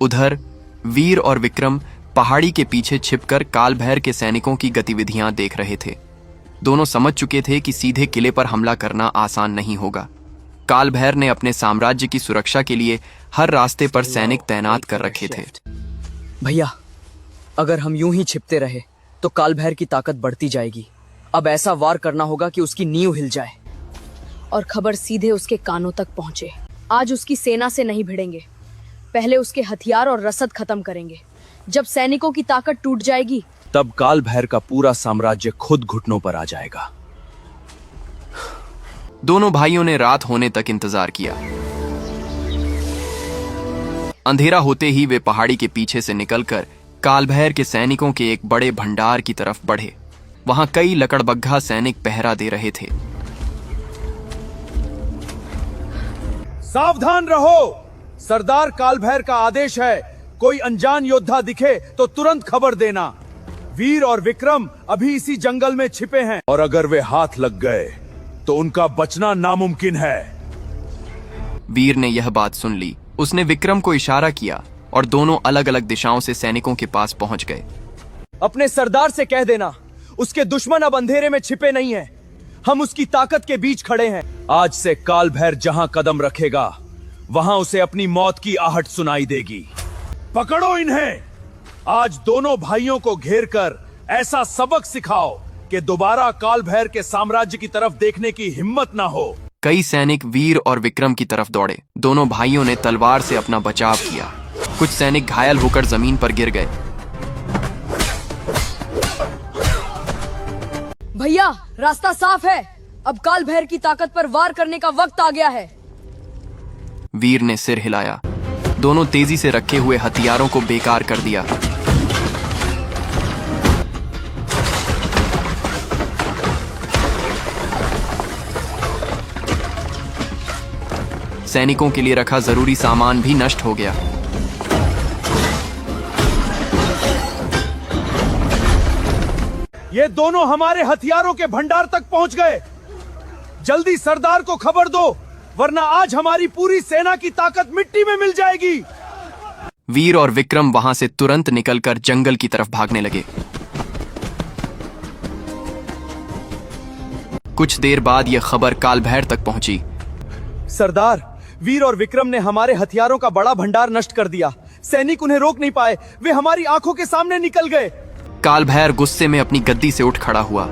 उधर वीर और विक्रम पहाड़ी के पीछे छिपकर कालभैर के सैनिकों की गतिविधियां देख रहे थे। दोनों समझ चुके थे कि सीधे किले पर हमला करना आसान नहीं होगा। कालभैर ने अपने साम्राज्य की सुरक्षा के लिए हर रास्ते पर सैनिक तैनात कर रखे थे। भैया, अगर हम यूं ही छिपते रहे तो कालभैर की ताकत बढ़ती जाएगी। अब ऐसा वार करना होगा कि उसकी नींव हिल जाए और खबर सीधे उसके कानों तक पहुंचे। आज उसकी सेना से नहीं भिड़ेंगे, पहले उसके हथियार और रसद खत्म करेंगे। जब सैनिकों की ताकत टूट जाएगी तब कालभैर का पूरा साम्राज्य खुद घुटनों पर आ जाएगा। दोनों भाइयों ने रात होने तक इंतजार किया। अंधेरा होते ही वे पहाड़ी के पीछे से निकलकर कालभैर के सैनिकों के एक बड़े भंडार की तरफ बढ़े। वहां कई लकड़बग्घा सैनिक पहरा दे रहे थे। सावधान रहो, सरदार कालभैर का आदेश है, कोई अनजान योद्धा दिखे तो तुरंत खबर देना। वीर और विक्रम अभी इसी जंगल में छिपे हैं और अगर वे हाथ लग गए तो उनका बचना नामुमकिन है। वीर ने यह बात सुन ली। उसने विक्रम को इशारा किया और दोनों अलग अलग दिशाओं से सैनिकों के पास पहुंच गए। अपने सरदार से कह देना, उसके दुश्मन अब अंधेरे में छिपे नहीं हैं। हम उसकी ताकत के बीच खड़े हैं। आज से कालभैर जहां कदम रखेगा वहां उसे अपनी मौत की आहट सुनाई देगी। पकड़ो इन्हें। आज दोनों भाइयों को घेरकर ऐसा सबक सिखाओ कि दोबारा कालभैर के साम्राज्य की तरफ देखने की हिम्मत ना हो। कई सैनिक वीर और विक्रम की तरफ दौड़े। दोनों भाइयों ने तलवार से अपना बचाव किया। कुछ सैनिक घायल होकर जमीन पर गिर गए। भैया, रास्ता साफ है। अब कालभैर की ताकत पर वार करने का वक्त आ गया है। वीर ने सिर हिलाया। दोनों तेजी से रखे हुए हथियारों को बेकार कर दिया। सैनिकों के लिए रखा जरूरी सामान भी नष्ट हो गया। ये दोनों हमारे हथियारों के भंडार तक पहुंच गए। जल्दी सरदार को खबर दो, वरना आज हमारी पूरी सेना की ताकत मिट्टी में मिल जाएगी। वीर और विक्रम वहां से तुरंत निकलकर जंगल की तरफ भागने लगे। कुछ देर बाद यह खबर कालभैर तक पहुंची। सरदार, वीर और विक्रम ने हमारे हथियारों का बड़ा भंडार नष्ट कर दिया। सैनिक उन्हें रोक नहीं पाए, वे हमारी आंखों के सामने निकल गए। कालभैर गुस्से में अपनी गद्दी से उठ खड़ा हुआ।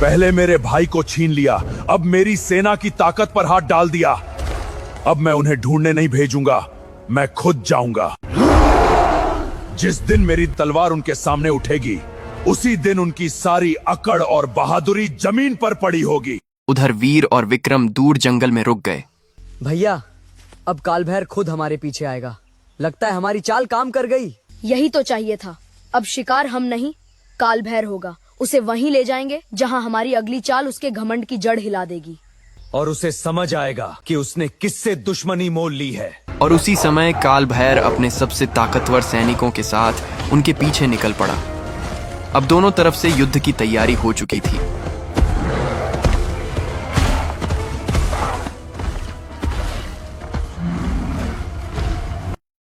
पहले मेरे भाई को छीन लिया, अब मेरी सेना की ताकत पर हाथ डाल दिया। अब मैं उन्हें ढूंढने नहीं भेजूंगा, मैं खुद जाऊंगा। जिस दिन मेरी तलवार उनके सामने उठेगी उसी दिन उनकी सारी अकड़ और बहादुरी जमीन पर पड़ी होगी। उधर वीर और विक्रम दूर जंगल में रुक गए। भैया, अब कालभैर खुद हमारे पीछे आएगा। लगता है हमारी चाल काम कर गई। यही तो चाहिए था। अब शिकार हम नहीं, कालभैर होगा। उसे वहीं ले जाएंगे जहां हमारी अगली चाल उसके घमंड की जड़ हिला देगी। और उसे समझ आएगा कि उसने किससे दुश्मनी मोल ली है। और उसी समय कालभैर अपने सबसे ताकतवर सैनिकों के साथ उनके पीछे निकल पड़ा। अब दोनों तरफ से युद्ध की तैयारी हो चुकी थी।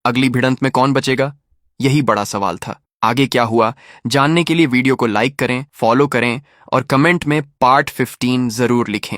अगली भिड़ंत में कौन बचेगा, यही बड़ा सवाल था। आगे क्या हुआ जानने के लिए वीडियो को लाइक करें, फॉलो करें और कमेंट में पार्ट 15 जरूर लिखें।